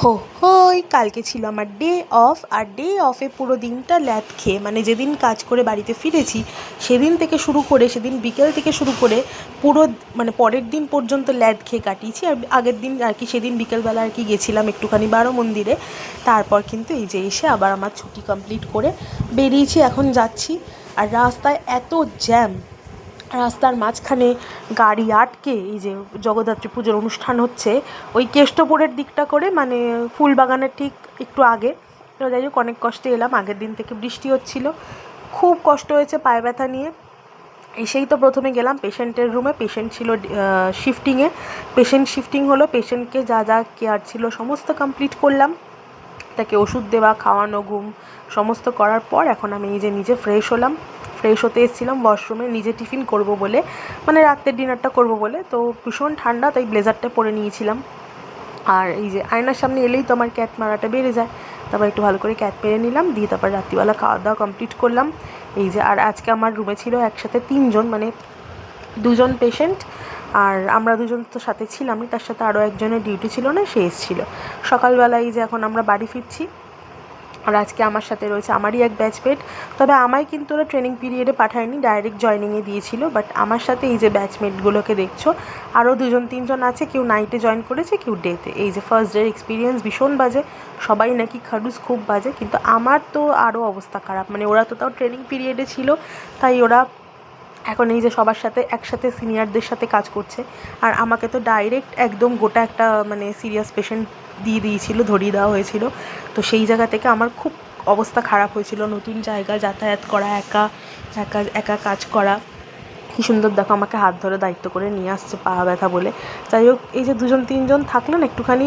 হো হই কালকে ছিল আমার ডে অফ, আর ডে অফে পুরো দিনটা ল্যাদ খেয়ে, মানে যেদিন কাজ করে বাড়িতে ফিরেছি সেদিন থেকে শুরু করে, সেদিন বিকেল থেকে শুরু করে পুরো মানে পরের দিন পর্যন্ত ল্যাদ খেয়ে কাটিয়েছি। আর আগের দিন আর কি সেদিন বিকেলবেলা আর কি গেছিলাম একটুখানি বারো মন্দিরে। তারপর কিন্তু এই যে এসে আবার আমার ছুটি কমপ্লিট করে বেরিয়েছি, এখন যাচ্ছি। আর রাস্তায় এত জ্যাম, রাস্তার মাঝখানে গাড়ি আটকে, এই যে জগদ্ধাত্রী পুজোর অনুষ্ঠান হচ্ছে ওই কেষ্টপুরের দিকটা করে, মানে ফুলবাগানের ঠিক একটু আগে। তো যাই হোক, অনেক কষ্টে এলাম, আগের দিন থেকে বৃষ্টি হচ্ছিল, খুব কষ্ট হয়েছে পায়ে ব্যথা নিয়ে। এসেই তো প্রথমে গেলাম পেশেন্টের রুমে, পেশেন্ট ছিল শিফটিংয়ে, পেশেন্ট শিফটিং হলো, পেশেন্টকে যা যা কেয়ার ছিল সমস্ত কমপ্লিট করলাম, তাকে ওষুধ দেওয়া, খাওয়ানো, ঘুম সমস্ত করার পর এখন আমি এই যে নিজে ফ্রেশ হলাম। ফ্রেশ হতে এসেছিলাম ওয়াশরুমে, নিজে টিফিন করব বলে, মানে রাত্রের ডিনারটা করব বলে। তো ভীষণ ঠান্ডা, তাই ব্লেজারটা পরে নিয়েছিলাম। আর এই যে আয়নার সামনে এলেই তো আমার ক্যাট মারাটা বেড়ে যায়, তারপর একটু ভালো করে ক্যাট মেরে নিলাম, দিয়ে তারপর রাত্রিবেলা খাওয়া দাওয়া কমপ্লিট করলাম। এই যে, আর আজকে আমার রুমে ছিল একসাথে তিনজন, মানে দুজন পেশেন্ট, আর আমরা দুজন তো সাথে ছিলামই, তার সাথে আরও একজনের ডিউটি ছিল না, সে এসেছিলো সকালবেলায়। এই যে এখন আমরা বাড়ি ফিরছি, আর আজকে আমার সাথে রয়েছে আমারই এক ব্যাচমেট। তবে আমায় কিন্তু ওরা ট্রেনিং পিরিয়ডে পাঠায়নি, ডাইরেক্ট জয়েনিংয়ে দিয়েছিল। বাট আমার সাথে এই যে ব্যাচমেটগুলোকে দেখছো, আরও দুজন তিনজন আছে, কেউ নাইটে জয়েন করেছে, কেউ ডেতে। এই যে ফার্স্ট ডের এক্সপিরিয়েন্স ভীষণ বাজে, সবাই নাকি খারুস খুব বাজে, কিন্তু আমার তো আরও অবস্থা খারাপ। মানে ওরা তো তাও ট্রেনিং পিরিয়ডে ছিল, তাই ওরা এখন এই যে সবার সাথে একসাথে সিনিয়রদের সাথে কাজ করছে, আর আমাকে তো ডাইরেক্ট একদম গোটা একটা মানে সিরিয়াস পেশেন্ট দিয়ে দিয়েছিল, ধরিয়ে দেওয়া হয়েছিল। তো সেই জায়গা থেকে আমার খুব অবস্থা খারাপ হয়েছিল, নতুন জায়গা, যাতায়াত করা, একা একা একা কাজ করা। কী সুন্দর দেখো, আমাকে হাত ধরে দায়িত্ব করে নিয়ে আসছে পা ব্যথা বলে। যাই হোক, এই যে দুজন তিনজন থাকলে না একটুখানি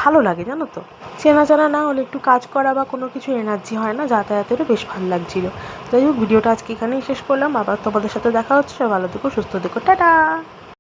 ভালো লাগে, জানো তো। চেনা জানা না হলে একটু কাজ করা বা কোনো কিছু এনার্জি হয় না, যাতায়াতেরও বেশ ভালো লাগছিলো। যাই হোক, ভিডিওটা আজকে এখানেই শেষ করলাম, আবার তোমাদের সাথে দেখা হচ্ছে। ভালো থেকো, সুস্থ থেকো, টাটা।